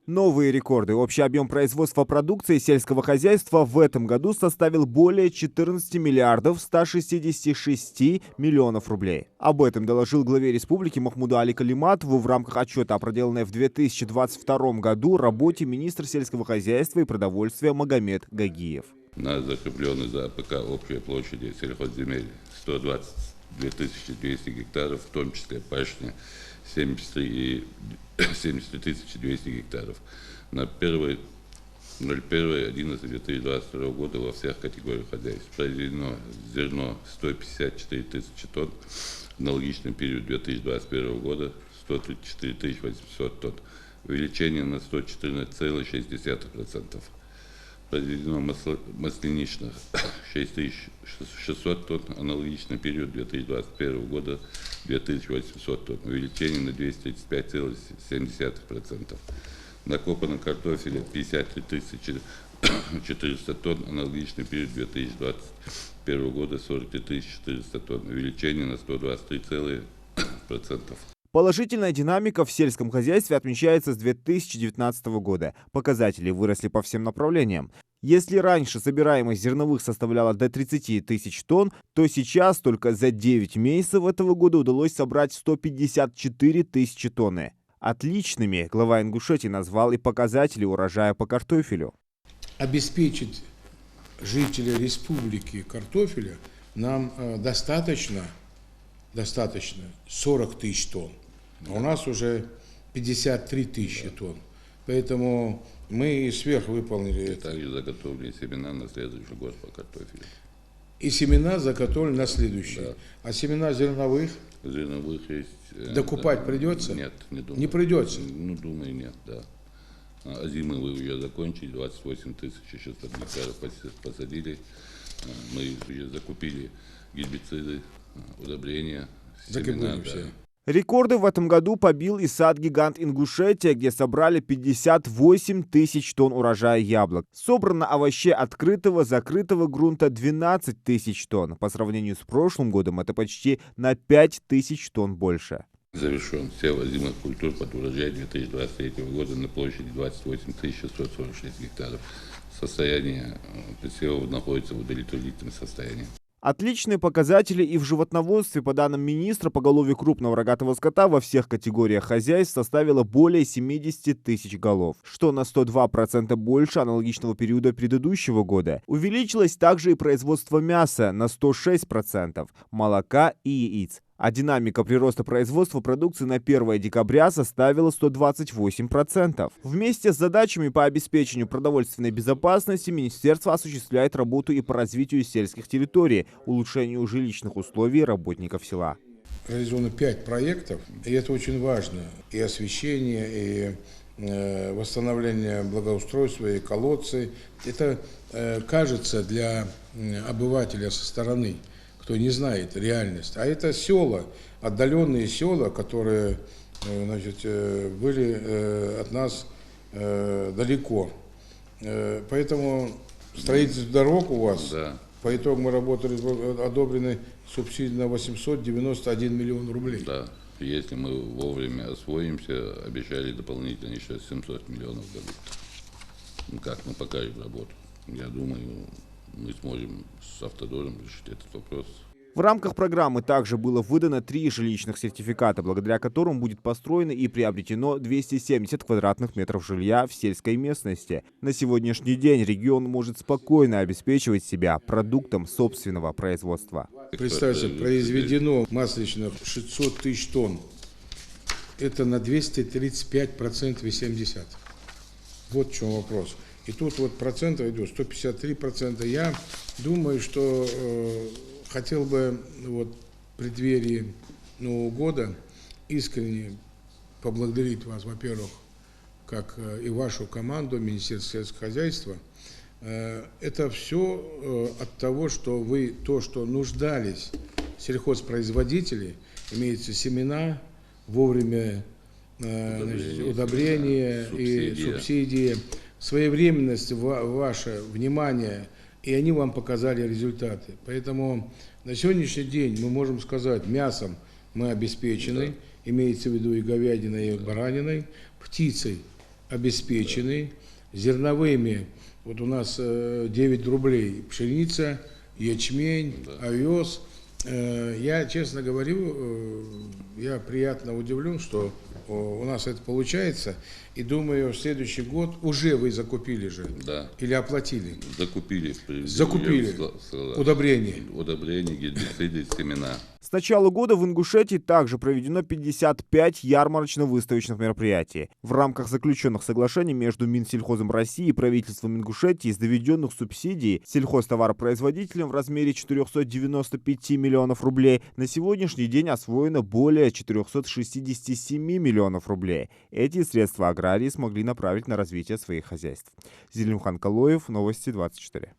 Новые рекорды. Общий объем производства продукции сельского хозяйства в этом году составил более 14 миллиардов 166 миллионов рублей. Об этом доложил главе республики Махмуду Али Калиматову в рамках отчета о проделанной в 2022 году работе министра сельского хозяйства и продовольствия Магомед Гагиев. На закрепленной за АПК общей площади сельхозземель 122 200 гектаров, в том числе пашня 73 200 гектаров. На 1.01.11.2022 года во всех категориях хозяйств произведено зерно 154 тысячи тонн, аналогичный период 2021 года 134 800 тонн, увеличение на 114,6%. Произведено масляничных 6600 тонн, аналогичный период 2021 года 2800 тонн, увеличение на 235,7%. Накопано картофеля 53 400 тонн, аналогичный период 2021 года 43 400 тонн, увеличение на 123%. Положительная динамика в сельском хозяйстве отмечается с 2019 года. Показатели выросли по всем направлениям. Если раньше собираемость зерновых составляла до 30 тысяч тонн, то сейчас только за 9 месяцев этого года удалось собрать 154 тысячи тонны. Отличными глава Ингушетии назвал и показатели урожая по картофелю. Обеспечить жителей республики картофеля нам достаточно 40 тысяч тонн. А у нас уже 53 тысячи тонн. Поэтому мы сверхвыполнили это. Также заготовили семена на следующий год по картофелю. И семена заготовили на следующий. Да. А семена зерновых? Зерновых есть. Докупать придется? Нет, не думаю. Не придется? Ну, думаю, нет, да. А зимы вы уже закончили, 28 600 гектаров посадили. Мы уже закупили гербициды, удобрения, семена. Да. Рекорды в этом году побил и сад-гигант Ингушетия, где собрали 58 тысяч тонн урожая яблок. Собрано овощей открытого, закрытого грунта 12 тысяч тонн. По сравнению с прошлым годом это почти на 5 тысяч тонн больше. Завершен сев озимых культур под урожай 2023 года на площади 28 646 гектаров. Состояние посевов находится в удовлетворительном состоянии. Отличные показатели и в животноводстве. По данным министра, поголовье крупного рогатого скота во всех категориях хозяйств составило более 70 тысяч голов, что на 102% больше аналогичного периода предыдущего года. Увеличилось также и производство мяса на 106%, молока и яиц. А динамика прироста производства продукции на 1 декабря составила 128%. Вместе с задачами по обеспечению продовольственной безопасности министерство осуществляет работу и по развитию сельских территорий, улучшению жилищных условий работников села. Реализовано 5 проектов, и это очень важно. И освещение, и восстановление благоустройства, и колодцы. Это кажется для обывателя со стороны, кто не знает реальность. А это села, отдаленные села, которые были от нас далеко. Поэтому строительство дорог у вас, да. По итогам работы одобрены субсидии на 891 миллион рублей. Да, если мы вовремя освоимся, обещали дополнительно еще 700 миллионов дадут. Ну как, мы покажем работу. Я думаю, мы сможем с Автодором решить этот вопрос. В рамках программы также было выдано 3 жилищных сертификата, благодаря которым будет построено и приобретено 270 квадратных метров жилья в сельской местности. На сегодняшний день регион может спокойно обеспечивать себя продуктом собственного производства. Представьте, произведено масличных 600 тысяч тонн. Это на 235% и 70%. Вот в чем вопрос. И тут вот процентов идет 153%. Я думаю, что хотел бы вот в преддверии Нового года искренне поблагодарить вас, во-первых, как и вашу команду Министерства сельского хозяйства. Это все от того, что вы то, что нуждались сельхозпроизводители, имеется семена, вовремя удобрения и субсидии, своевременность, ваше внимание, и они вам показали результаты. Поэтому на сегодняшний день мы можем сказать, мясом мы обеспечены, имеется в виду и говядиной, и бараниной, птицей обеспечены зерновыми. Вот у нас 9 рублей пшеница, ячмень, овес. Я, честно говорю, я приятно удивлен, что у нас это получается. И думаю, в следующий год уже вы закупили же. Да. Или оплатили? Закупили. Закупили удобрения. Удобрения, гербициды, семена. С начала года в Ингушетии также проведено 55 ярмарочно-выставочных мероприятий. В рамках заключенных соглашений между Минсельхозом России и правительством Ингушетии из доведенных субсидий сельхозтоваропроизводителям в размере 495 миллионов рублей на сегодняшний день освоено более 467 миллионов рублей. Эти средства аграрии смогли направить на развитие своих хозяйств. Зелимхан Калоев, Новости 24.